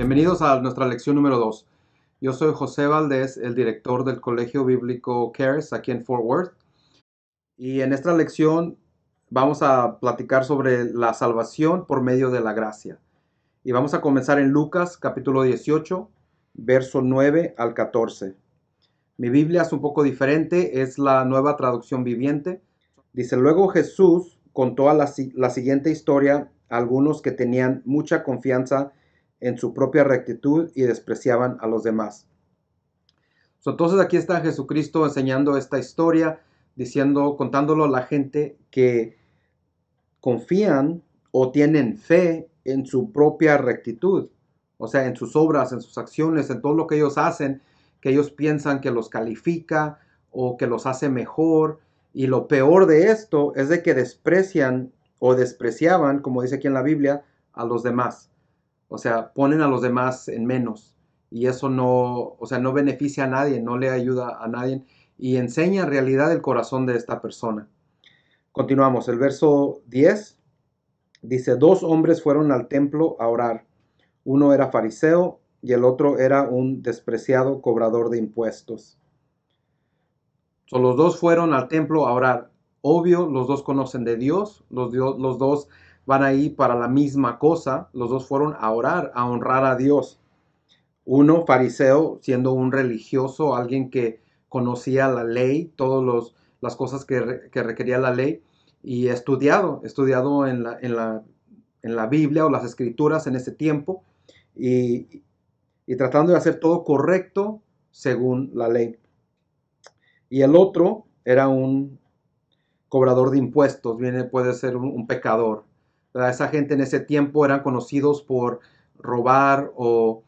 Bienvenidos a nuestra lección número 2. Yo soy José Valdés, el director del Colegio Bíblico Charis aquí en Fort Worth. Y en esta lección vamos a platicar sobre la salvación por medio de la gracia. Y vamos a comenzar en Lucas capítulo 18, verso 9 al 14. Mi Biblia es un poco diferente, es la Nueva Traducción Viviente. Dice, luego Jesús contó la siguiente historia a algunos que tenían mucha confianza en su propia rectitud y despreciaban a los demás. Entonces aquí está Jesucristo enseñando esta historia, contándolo a la gente que confían o tienen fe en su propia rectitud, o sea, en sus obras, en sus acciones, en todo lo que ellos hacen, que ellos piensan que los califica o que los hace mejor. Y lo peor de esto es de que desprecian o despreciaban, como dice aquí en la Biblia, a los demás. O sea, ponen a los demás en menos. Y eso no, o sea, no beneficia a nadie, no le ayuda a nadie. Y enseña en realidad el corazón de esta persona. Continuamos, el verso 10 dice, 2 hombres fueron al templo a orar. Uno era fariseo y el otro era un despreciado cobrador de impuestos. Los dos fueron al templo a orar. Obvio, los dos conocen de Dios, los dos van ahí para la misma cosa. Los dos fueron a orar, a honrar a Dios. Uno, fariseo, siendo un religioso, alguien que conocía la ley, todas las cosas que requería la ley, y estudiado en la Biblia o las escrituras en ese tiempo, y tratando de hacer todo correcto según la ley. Y el otro era un cobrador de impuestos, puede ser un pecador. Esa gente en ese tiempo eran conocidos por robar o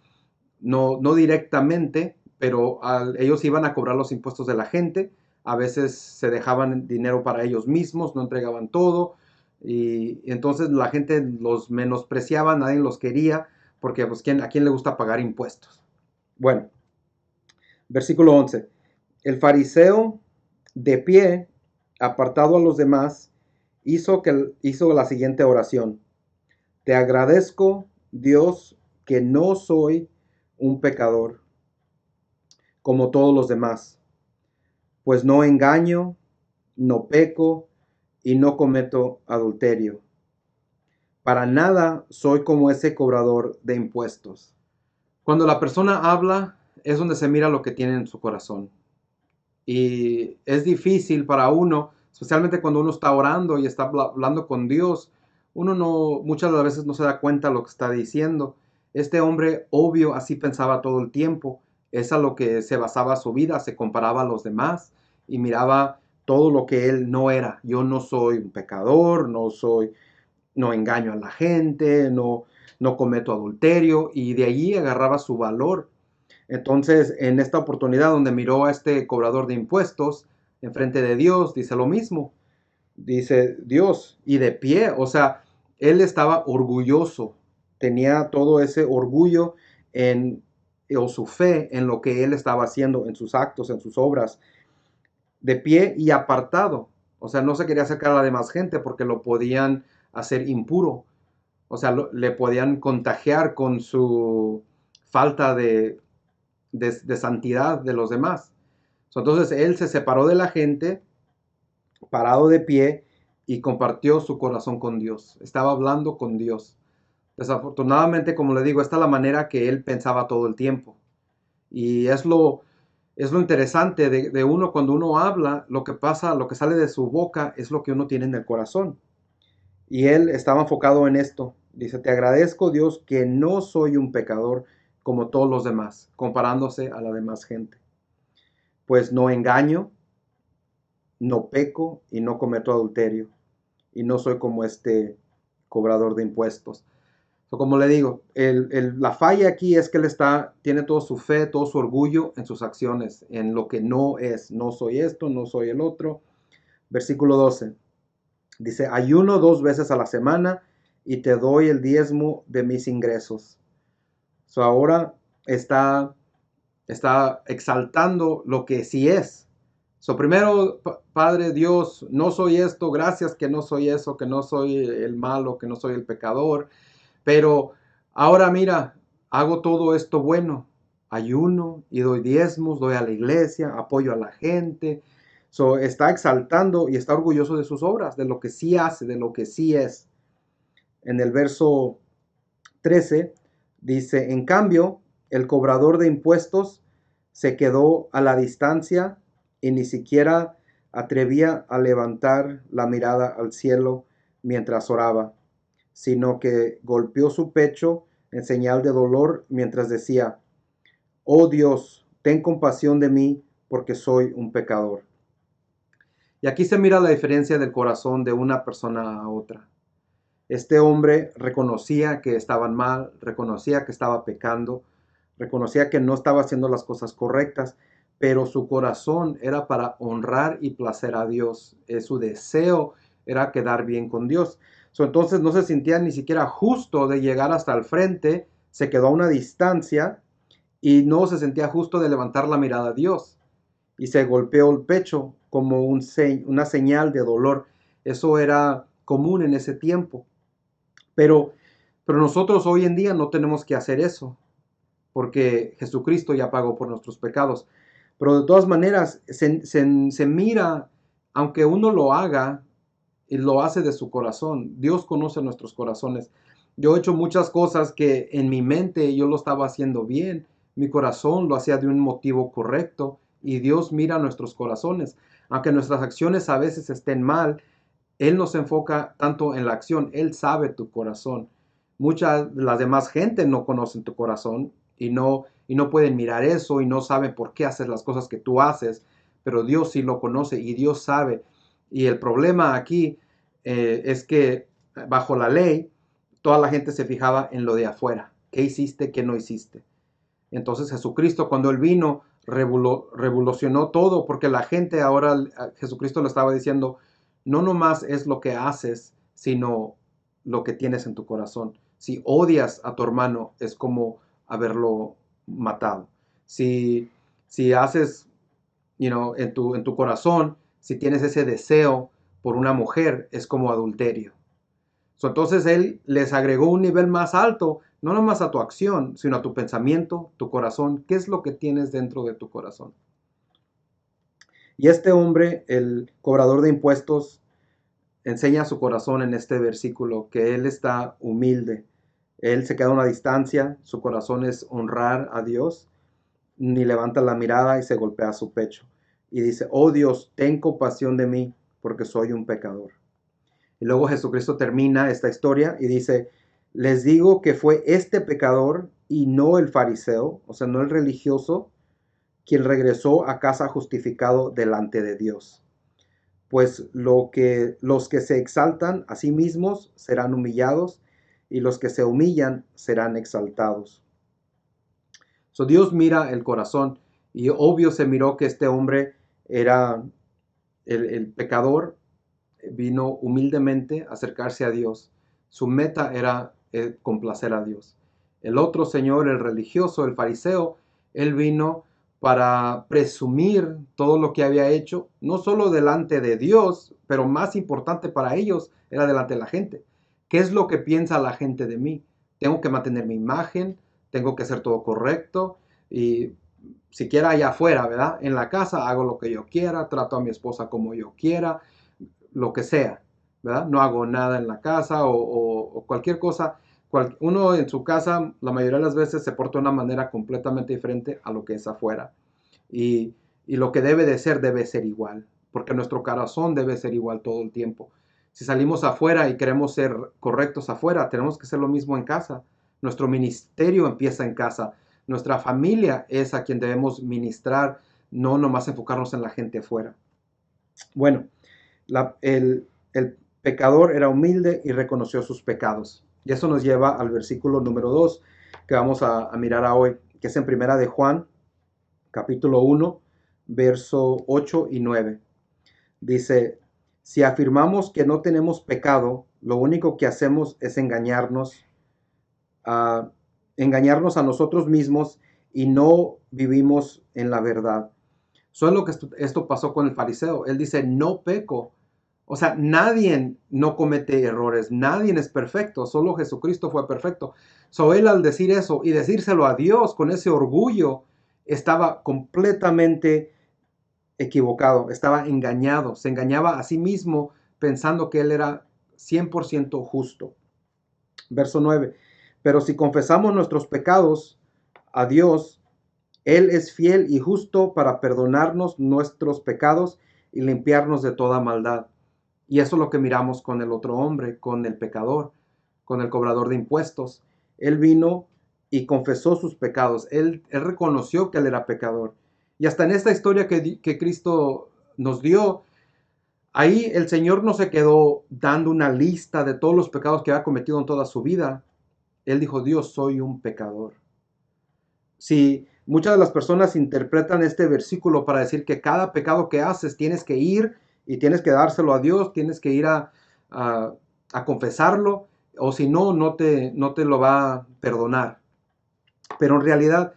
no directamente, pero ellos iban a cobrar los impuestos de la gente. A veces se dejaban dinero para ellos mismos, no entregaban todo. Y entonces la gente los menospreciaba, nadie los quería, porque pues, ¿a quién le gusta pagar impuestos? Bueno, versículo 11. El fariseo, de pie, apartado a los demás, hizo la siguiente oración. Te agradezco, Dios, que no soy un pecador como todos los demás, pues no engaño, no peco y no cometo adulterio. Para nada soy como ese cobrador de impuestos. Cuando la persona habla es donde se mira lo que tiene en su corazón. Y es difícil para uno, especialmente cuando uno está orando y está hablando con Dios, muchas de las veces no se da cuenta de lo que está diciendo. Este hombre, obvio, así pensaba todo el tiempo. Es a lo que se basaba su vida, se comparaba a los demás y miraba todo lo que él no era. Yo no soy un pecador, no engaño a la gente, no cometo adulterio, y de allí agarraba su valor. Entonces, en esta oportunidad donde miró a este cobrador de impuestos enfrente de Dios, dice lo mismo. Dice Dios, y de pie, o sea, él estaba orgulloso, tenía todo ese orgullo o su fe en lo que él estaba haciendo, en sus actos, en sus obras, de pie y apartado. O sea, no se quería acercar a la demás gente porque lo podían hacer impuro. O sea, le podían contagiar con su falta de santidad de los demás. Entonces él se separó de la gente, parado de pie, y compartió su corazón con Dios. Estaba hablando con Dios. Desafortunadamente, como le digo, esta es la manera que él pensaba todo el tiempo. Y es lo interesante de uno cuando uno habla, lo que pasa, lo que sale de su boca es lo que uno tiene en el corazón. Y él estaba enfocado en esto. Dice, te agradezco, Dios, que no soy un pecador como todos los demás, comparándose a la demás gente. Pues no engaño, no peco y no cometo adulterio. Y no soy como este cobrador de impuestos. Como le digo, la falla aquí es que él tiene toda su fe, todo su orgullo en sus acciones, en lo que no es. No soy esto, no soy el otro. Versículo 12. Dice, ayuno 2 veces a la semana y te doy el diezmo de mis ingresos. Ahora está exaltando lo que sí es. Primero, Padre Dios, no soy esto, gracias que no soy eso, que no soy el malo, que no soy el pecador. Pero ahora mira, hago todo esto bueno, ayuno y doy diezmos, doy a la iglesia, apoyo a la gente. So, está exaltando y está orgulloso de sus obras, de lo que sí hace, de lo que sí es. En el verso 13 dice, en cambio, el cobrador de impuestos se quedó a la distancia y ni siquiera atrevía a levantar la mirada al cielo mientras oraba, sino que golpeó su pecho en señal de dolor mientras decía, oh Dios, ten compasión de mí porque soy un pecador. Y aquí se mira la diferencia del corazón de una persona a otra. Este hombre reconocía que estaban mal, reconocía que estaba pecando, reconocía que no estaba haciendo las cosas correctas, pero su corazón era para honrar y placer a Dios. Su deseo era quedar bien con Dios. Entonces no se sentía ni siquiera justo de llegar hasta el frente, se quedó a una distancia y no se sentía justo de levantar la mirada a Dios. Y se golpeó el pecho como una señal de dolor. Eso era común en ese tiempo. Pero, pero nosotros hoy en día no tenemos que hacer eso, porque Jesucristo ya pagó por nuestros pecados. Pero de todas maneras, se mira, aunque uno lo haga, y lo hace de su corazón. Dios conoce nuestros corazones. Yo he hecho muchas cosas que en mi mente yo lo estaba haciendo bien. Mi corazón lo hacía de un motivo correcto y Dios mira nuestros corazones. Aunque nuestras acciones a veces estén mal, Él no se enfoca tanto en la acción. Él sabe tu corazón. Muchas de las demás gente no conocen tu corazón y no pueden mirar eso y no saben por qué haces las cosas que tú haces, pero Dios sí lo conoce y Dios sabe. Y el problema aquí es que bajo la ley, toda la gente se fijaba en lo de afuera. ¿Qué hiciste? ¿Qué no hiciste? Entonces Jesucristo, cuando Él vino, revolucionó todo, porque la gente ahora, Jesucristo le estaba diciendo, no nomás es lo que haces, sino lo que tienes en tu corazón. Si odias a tu hermano, es como haberlo matado. Si, si haces, en tu corazón, si tienes ese deseo por una mujer, es como adulterio. Entonces Él les agregó un nivel más alto, no nomás a tu acción, sino a tu pensamiento, tu corazón. ¿Qué es lo que tienes dentro de tu corazón? Y este hombre, el cobrador de impuestos, enseña a su corazón en este versículo que él está humilde. Él se queda a una distancia, su corazón es honrar a Dios, ni levanta la mirada y se golpea su pecho. Y dice, oh Dios, ten compasión de mí, porque soy un pecador. Y luego Jesucristo termina esta historia y dice, les digo que fue este pecador y no el fariseo, o sea, no el religioso, quien regresó a casa justificado delante de Dios. Pues los que se exaltan a sí mismos serán humillados y los que se humillan serán exaltados. Dios mira el corazón y obvio se miró que este hombre era el pecador, vino humildemente a acercarse a Dios. Su meta era complacer a Dios. El otro señor, el religioso, el fariseo, él vino para presumir todo lo que había hecho, no solo delante de Dios, pero más importante para ellos era delante de la gente. ¿Qué es lo que piensa la gente de mí? Tengo que mantener mi imagen, tengo que hacer todo correcto y siquiera allá afuera, ¿verdad? En la casa hago lo que yo quiera, trato a mi esposa como yo quiera, lo que sea, ¿verdad? No hago nada en la casa o cualquier cosa. Uno en su casa, la mayoría de las veces, se porta de una manera completamente diferente a lo que es afuera. Y, y lo que debe ser igual, porque nuestro corazón debe ser igual todo el tiempo. Si salimos afuera y queremos ser correctos afuera, tenemos que hacer lo mismo en casa. Nuestro ministerio empieza en casa. Nuestra familia es a quien debemos ministrar, no nomás enfocarnos en la gente afuera. Bueno, el pecador era humilde y reconoció sus pecados. Y eso nos lleva al versículo número 2 que vamos a mirar a hoy, que es en primera de Juan, capítulo 1, verso 8 y 9. Dice, si afirmamos que no tenemos pecado, lo único que hacemos es engañarnos a nosotros mismos y no vivimos en la verdad. Eso es lo que esto pasó con el fariseo. Él dice, no peco. O sea, nadie no comete errores, nadie es perfecto, solo Jesucristo fue perfecto. So, él al decir eso y decírselo a Dios con ese orgullo, estaba completamente equivocado, estaba engañado, se engañaba a sí mismo pensando que él era 100% justo. Verso 9. Pero si confesamos nuestros pecados a Dios, Él es fiel y justo para perdonarnos nuestros pecados y limpiarnos de toda maldad. Y eso es lo que miramos con el otro hombre, con el pecador, con el cobrador de impuestos. Él vino y confesó sus pecados. Él reconoció que él era pecador. Y hasta en esta historia que Cristo nos dio, ahí el Señor no se quedó dando una lista de todos los pecados que había cometido en toda su vida. Él dijo, Dios, soy un pecador. Si muchas de las personas interpretan este versículo para decir que cada pecado que haces tienes que ir y tienes que dárselo a Dios, tienes que ir a confesarlo, o si no, no te lo va a perdonar. Pero en realidad,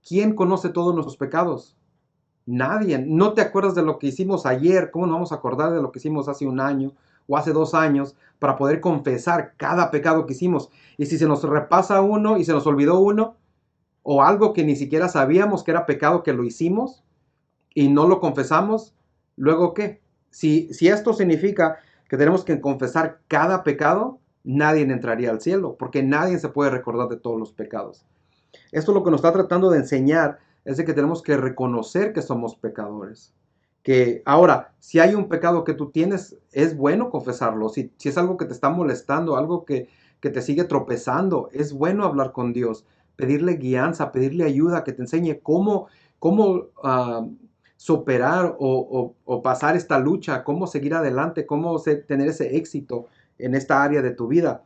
¿quién conoce todos nuestros pecados? Nadie. No te acuerdas de lo que hicimos ayer. ¿Cómo nos vamos a acordar de lo que hicimos hace un año o hace 2 años para poder confesar cada pecado que hicimos? Y si se nos repasa uno y se nos olvidó uno, o algo que ni siquiera sabíamos que era pecado que lo hicimos y no lo confesamos, ¿luego qué? Si esto significa que tenemos que confesar cada pecado, nadie entraría al cielo, porque nadie se puede recordar de todos los pecados. Esto lo que nos está tratando de enseñar es de que tenemos que reconocer que somos pecadores. Que ahora, si hay un pecado que tú tienes, es bueno confesarlo. Si es algo que te está molestando, algo que te sigue tropezando, es bueno hablar con Dios, pedirle guianza, pedirle ayuda, que te enseñe cómo superar o pasar esta lucha, cómo seguir adelante, tener ese éxito en esta área de tu vida.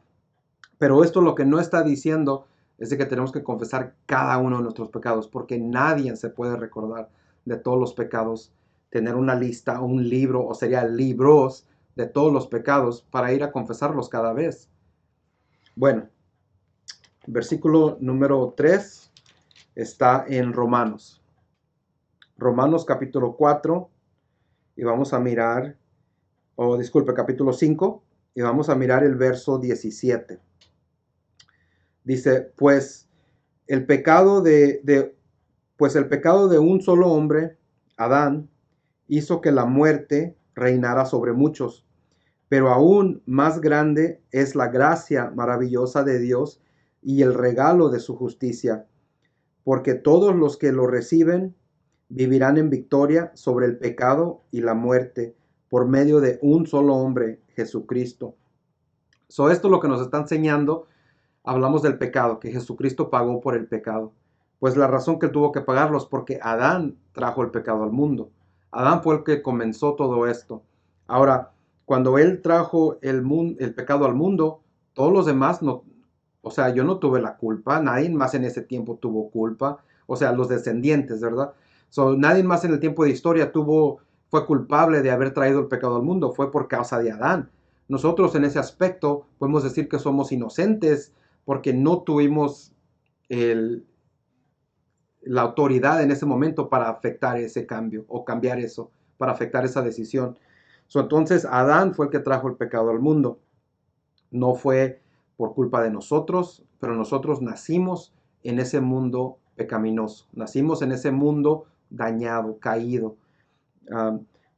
Pero esto lo que no está diciendo es de que tenemos que confesar cada uno de nuestros pecados, porque nadie se puede recordar de todos los pecados, tener una lista, un libro, o sería libros de todos los pecados para ir a confesarlos cada vez. Bueno, versículo número 3 está en Romanos. Romanos capítulo 4, y vamos a mirar, disculpe, capítulo 5, y vamos a mirar el verso 17. Dice, pues el pecado pues el pecado de un solo hombre, Adán, hizo que la muerte reinara sobre muchos, pero aún más grande es la gracia maravillosa de Dios y el regalo de su justicia, porque todos los que lo reciben vivirán en victoria sobre el pecado y la muerte por medio de un solo hombre, Jesucristo. Esto es lo que nos está enseñando. Hablamos del pecado, que Jesucristo pagó por el pecado. Pues la razón que él tuvo que pagarlo es porque Adán trajo el pecado al mundo. Adán fue el que comenzó todo esto. Ahora, cuando él trajo el pecado al mundo, todos los demás no, o sea, yo no tuve la culpa, nadie más en ese tiempo tuvo culpa, o sea, los descendientes, ¿verdad? Nadie más en el tiempo de historia fue culpable de haber traído el pecado al mundo, fue por causa de Adán. Nosotros en ese aspecto podemos decir que somos inocentes porque no tuvimos la autoridad en ese momento para afectar ese cambio o cambiar eso, para afectar esa decisión. Entonces Adán fue el que trajo el pecado al mundo. No fue por culpa de nosotros, pero nosotros nacimos en ese mundo pecaminoso, nacimos en ese mundo dañado, caído.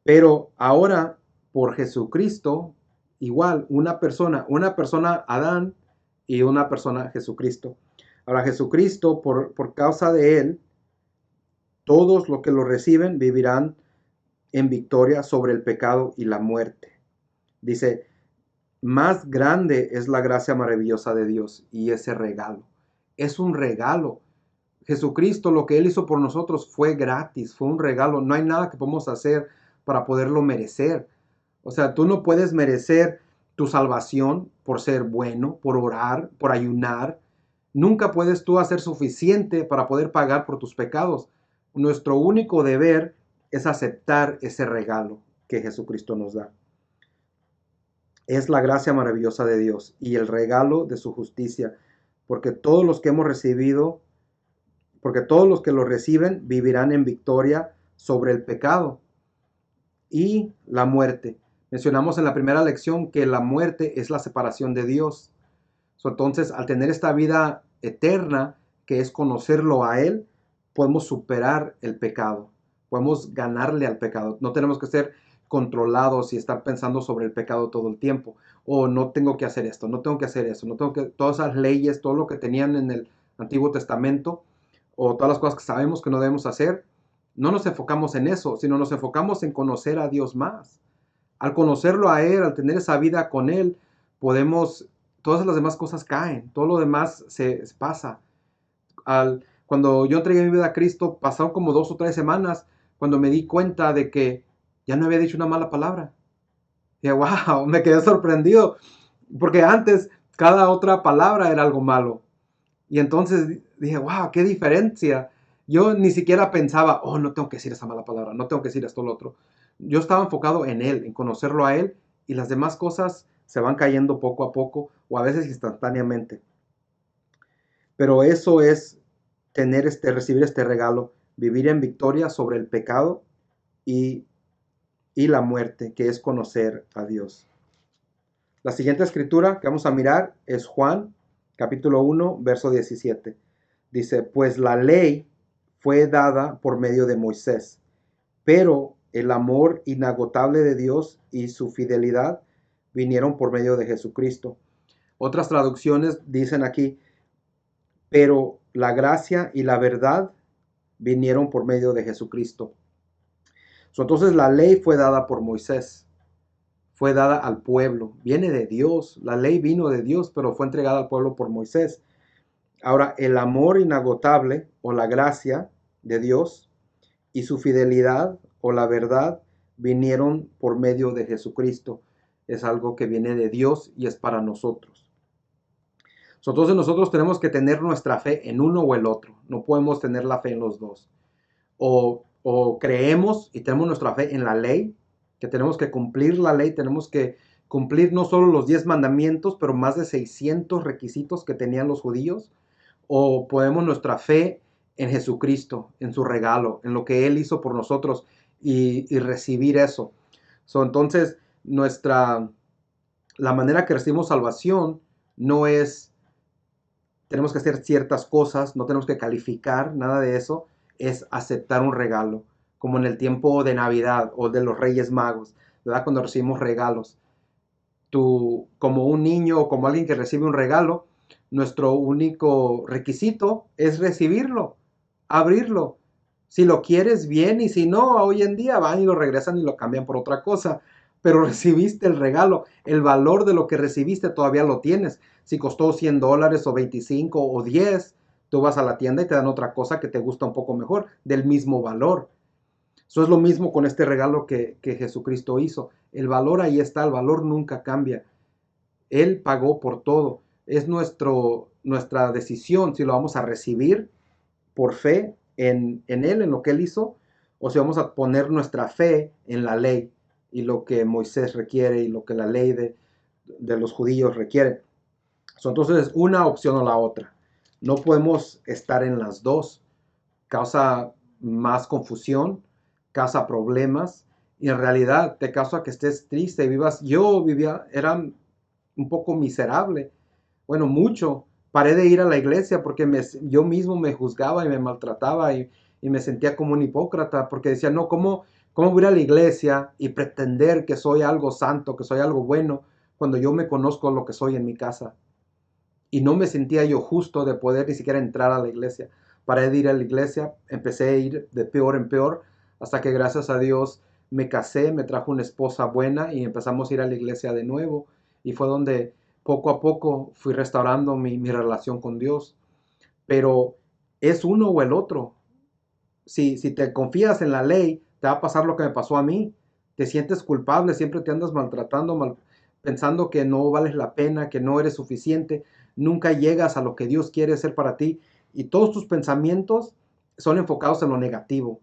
Pero ahora, por Jesucristo, igual, una persona Adán y una persona Jesucristo. Ahora Jesucristo, por causa de él, todos los que lo reciben vivirán en victoria sobre el pecado y la muerte. Dice, más grande es la gracia maravillosa de Dios y ese regalo. Es un regalo. Jesucristo, lo que él hizo por nosotros fue gratis, fue un regalo. No hay nada que podamos hacer para poderlo merecer. O sea, tú no puedes merecer tu salvación por ser bueno, por orar, por ayunar. Nunca puedes tú hacer suficiente para poder pagar por tus pecados. Nuestro único deber es aceptar ese regalo que Jesucristo nos da. Es la gracia maravillosa de Dios y el regalo de su justicia, porque todos los que hemos recibido, porque todos los que lo reciben vivirán en victoria sobre el pecado y la muerte. Mencionamos en la primera lección que la muerte es la separación de Dios. Entonces, al tener esta vida eterna, que es conocerlo a Él, podemos superar el pecado, podemos ganarle al pecado. No tenemos que ser controlados y estar pensando sobre el pecado todo el tiempo. O no tengo que hacer esto, no tengo que hacer eso, no tengo que... Todas esas leyes, todo lo que tenían en el Antiguo Testamento, o todas las cosas que sabemos que no debemos hacer, no nos enfocamos en eso, sino nos enfocamos en conocer a Dios más. Al conocerlo a Él, al tener esa vida con Él, podemos, todas las demás cosas caen, todo lo demás se pasa. Cuando yo entregué mi vida a Cristo, pasaron como 2 o 3 semanas cuando me di cuenta de que ya no había dicho una mala palabra. Y wow, me quedé sorprendido, porque antes cada otra palabra era algo malo. Y entonces dije, wow, qué diferencia. Yo ni siquiera pensaba, oh, no tengo que decir esa mala palabra, no tengo que decir esto o lo otro. Yo estaba enfocado en Él, en conocerlo a Él, y las demás cosas se van cayendo poco a poco o a veces instantáneamente. Pero eso es recibir este regalo, vivir en victoria sobre el pecado y, y la muerte, que es conocer a Dios. La siguiente escritura que vamos a mirar es Juan, capítulo 1, verso 17. Dice, pues la ley fue dada por medio de Moisés, pero el amor inagotable de Dios y su fidelidad vinieron por medio de Jesucristo. Otras traducciones dicen aquí, pero la gracia y la verdad vinieron por medio de Jesucristo. Entonces la ley fue dada por Moisés, fue dada al pueblo, viene de Dios, la ley vino de Dios, pero fue entregada al pueblo por Moisés. Ahora, el amor inagotable o la gracia de Dios y su fidelidad o la verdad vinieron por medio de Jesucristo. Es algo que viene de Dios y es para nosotros. Entonces nosotros tenemos que tener nuestra fe en uno o el otro. No podemos tener la fe en los dos. O creemos y tenemos nuestra fe en la ley, que tenemos que cumplir la ley, tenemos que cumplir no solo los 10 mandamientos, pero más de 600 requisitos que tenían los judíos. O ponemos nuestra fe en Jesucristo, en su regalo, en lo que Él hizo por nosotros y recibir eso. Entonces, la manera que recibimos salvación no es, tenemos que hacer ciertas cosas, no tenemos que calificar, nada de eso, es aceptar un regalo, como en el tiempo de Navidad o de los Reyes Magos, ¿verdad? Cuando recibimos regalos. Tú, como un niño o como alguien que recibe un regalo, nuestro único requisito es recibirlo, abrirlo. Si lo quieres, bien, y si no, hoy en día van y lo regresan y lo cambian por otra cosa. Pero recibiste el regalo, el valor de lo que recibiste todavía lo tienes. Si costó $100 o 25 o 10, tú vas a la tienda y te dan otra cosa que te gusta un poco mejor, del mismo valor. Eso es lo mismo con este regalo que Jesucristo hizo. El valor ahí está, el valor nunca cambia. Él pagó por todo. Es nuestra decisión si lo vamos a recibir por fe en Él, en lo que Él hizo, o si vamos a poner nuestra fe en la ley y lo que Moisés requiere y lo que la ley de los judíos requiere. Entonces, una opción o la otra. No podemos estar en las dos. Causa más confusión, causa problemas y en realidad te causa que estés triste, vivas. Yo vivía, era un poco miserable, bueno, mucho. Paré de ir a la iglesia porque yo mismo me juzgaba y me maltrataba y me sentía como un hipócrita porque decía, no, ¿cómo voy a ir a la iglesia y pretender que soy algo santo, que soy algo bueno, cuando yo me conozco lo que soy en mi casa? Y no me sentía yo justo de poder ni siquiera entrar a la iglesia. Paré de ir a la iglesia, empecé a ir de peor en peor, hasta que gracias a Dios me casé, me trajo una esposa buena y empezamos a ir a la iglesia de nuevo. Y fue donde poco a poco fui restaurando mi relación con Dios. Pero es uno o el otro. Si te confías en la ley, te va a pasar lo que me pasó a mí. Te sientes culpable, siempre te andas maltratando, pensando que no vales la pena, que no eres suficiente. Nunca llegas a lo que Dios quiere hacer para ti. Y todos tus pensamientos son enfocados en lo negativo.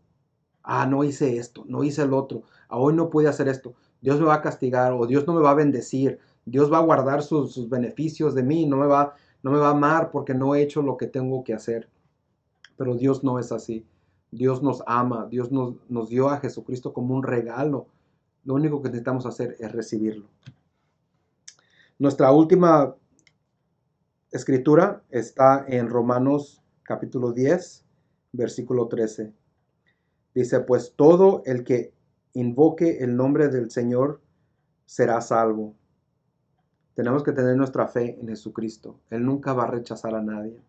Ah, no hice esto, no hice el otro. Hoy no pude hacer esto. Dios me va a castigar o Dios no me va a bendecir. Dios va a guardar sus beneficios de mí. No me va a amar porque no he hecho lo que tengo que hacer. Pero Dios no es así. Dios nos ama. Dios nos dio a Jesucristo como un regalo. Lo único que necesitamos hacer es recibirlo. Nuestra última escritura está en Romanos capítulo 10, versículo 13. Dice, pues todo el que invoque el nombre del Señor será salvo. Tenemos que tener nuestra fe en Jesucristo. Él nunca va a rechazar a nadie.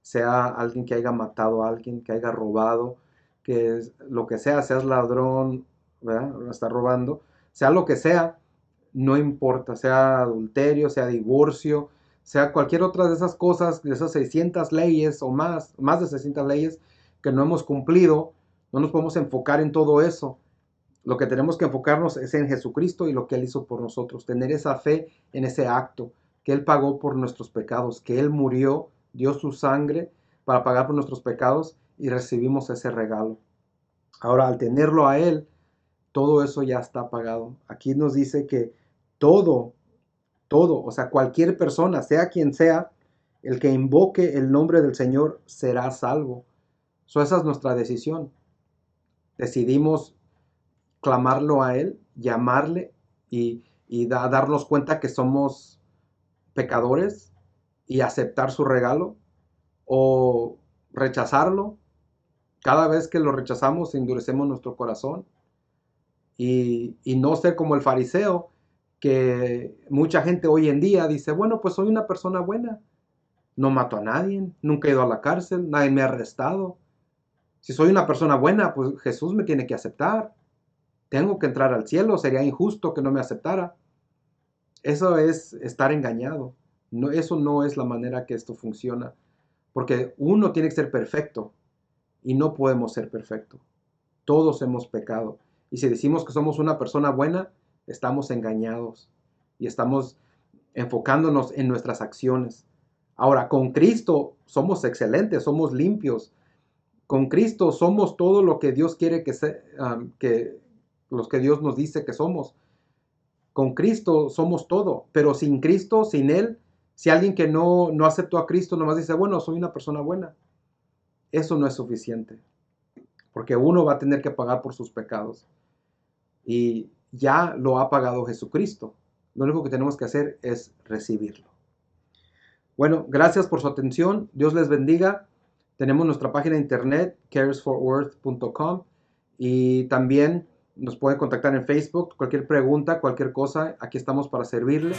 Sea alguien que haya matado a alguien, que haya robado, que lo que sea, seas ladrón, ¿verdad? Está robando, sea lo que sea, no importa, sea adulterio, sea divorcio, sea cualquier otra de esas cosas, de esas 600 leyes o más de 600 leyes que no hemos cumplido, no nos podemos enfocar en todo eso. Lo que tenemos que enfocarnos es en Jesucristo y lo que Él hizo por nosotros, tener esa fe en ese acto, que Él pagó por nuestros pecados, que Él murió, dio su sangre para pagar por nuestros pecados y recibimos ese regalo. Ahora, al tenerlo a Él, todo eso ya está pagado. Aquí nos dice que todo, o sea, cualquier persona, sea quien sea, el que invoque el nombre del Señor será salvo. Esa es nuestra decisión. Decidimos clamarlo a Él, llamarle y darnos cuenta que somos pecadores y aceptar su regalo, o rechazarlo. Cada vez que lo rechazamos, endurecemos nuestro corazón y no ser como el fariseo, que mucha gente hoy en día dice, bueno, pues soy una persona buena, no mato a nadie, nunca he ido a la cárcel, nadie me ha arrestado. Si soy una persona buena, pues Jesús me tiene que aceptar. Tengo que entrar al cielo, sería injusto que no me aceptara. Eso es estar engañado. No, eso no es la manera que esto funciona, porque uno tiene que ser perfecto y no podemos ser perfectos. Todos hemos pecado. Y si decimos que somos una persona buena, estamos engañados y estamos enfocándonos en nuestras acciones. Ahora, con Cristo somos excelentes, somos limpios. Con Cristo somos todo lo que Dios quiere que los que Dios nos dice que somos. Con Cristo somos todo, pero sin Cristo, sin Él, si alguien que no aceptó a Cristo nomás dice, bueno, soy una persona buena, eso no es suficiente, porque uno va a tener que pagar por sus pecados y ya lo ha pagado Jesucristo. Lo único que tenemos que hacer es recibirlo. Bueno, gracias por su atención. Dios les bendiga. Tenemos nuestra página de internet, caresforworth.com, y también nos pueden contactar en Facebook. Cualquier pregunta, cualquier cosa, aquí estamos para servirle.